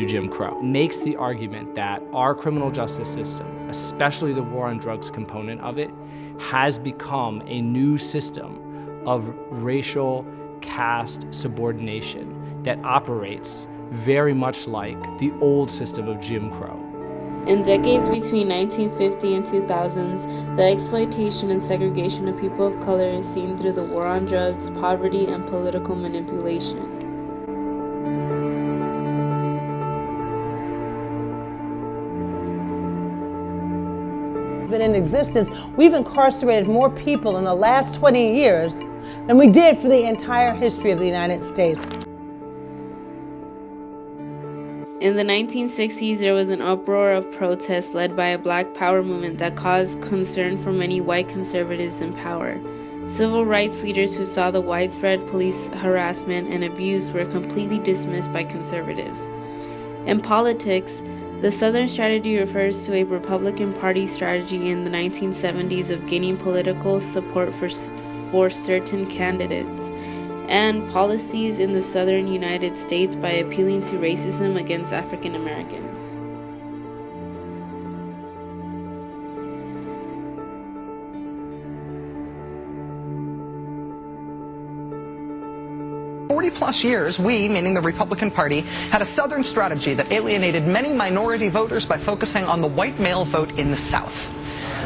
new Jim Crow, makes the argument that our criminal justice system, especially the war on drugs component of it, has become a new system of racial caste subordination that operates very much like the old system of Jim Crow. In decades between 1950 and 2000s, the exploitation and segregation of people of color is seen through the war on drugs, poverty, and political manipulation. Been in existence, we've incarcerated more people in the last 20 years than we did for the entire history of the United States. In the 1960s, there was an uproar of protests led by a Black Power movement that caused concern for many white conservatives in power. Civil rights leaders who saw the widespread police harassment and abuse were completely dismissed by conservatives. In politics, the Southern strategy refers to a Republican Party strategy in the 1970s of gaining political support for certain candidates, and policies in the Southern United States by appealing to racism against African Americans. Plus years, we, meaning the Republican Party, had a Southern strategy that alienated many minority voters by focusing on the white male vote in the South.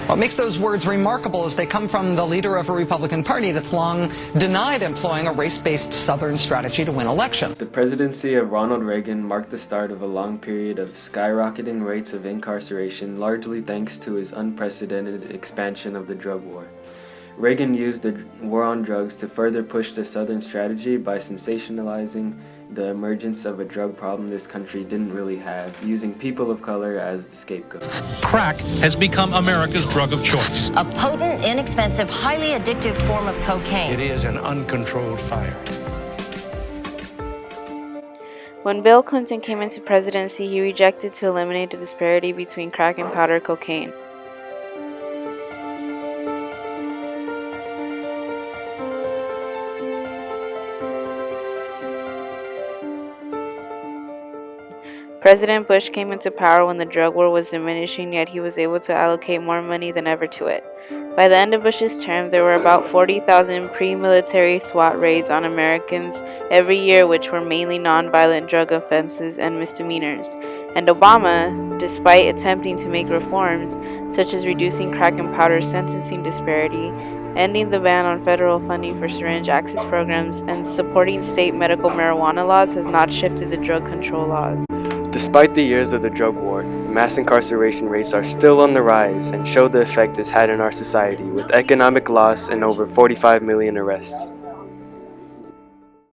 What makes those words remarkable is they come from the leader of a Republican Party that's long denied employing a race-based Southern strategy to win elections. The presidency of Ronald Reagan marked the start of a long period of skyrocketing rates of incarceration, largely thanks to his unprecedented expansion of the drug war. Reagan used the war on drugs to further push the Southern strategy by sensationalizing the emergence of a drug problem this country didn't really have, using people of color as the scapegoat. Crack has become America's drug of choice. A potent, inexpensive, highly addictive form of cocaine. It is an uncontrolled fire. When Bill Clinton came into presidency, he rejected to eliminate the disparity between crack and powder cocaine. President Bush came into power when the drug war was diminishing, yet he was able to allocate more money than ever to it. By the end of Bush's term, there were about 40,000 pre-military SWAT raids on Americans every year, which were mainly non-violent drug offenses and misdemeanors. And Obama, despite attempting to make reforms, such as reducing crack and powder sentencing disparity, ending the ban on federal funding for syringe access programs, and supporting state medical marijuana laws, has not shifted the drug control laws. Despite the years of the drug war, mass incarceration rates are still on the rise and show the effect it's had in our society, with economic loss and over 45 million arrests.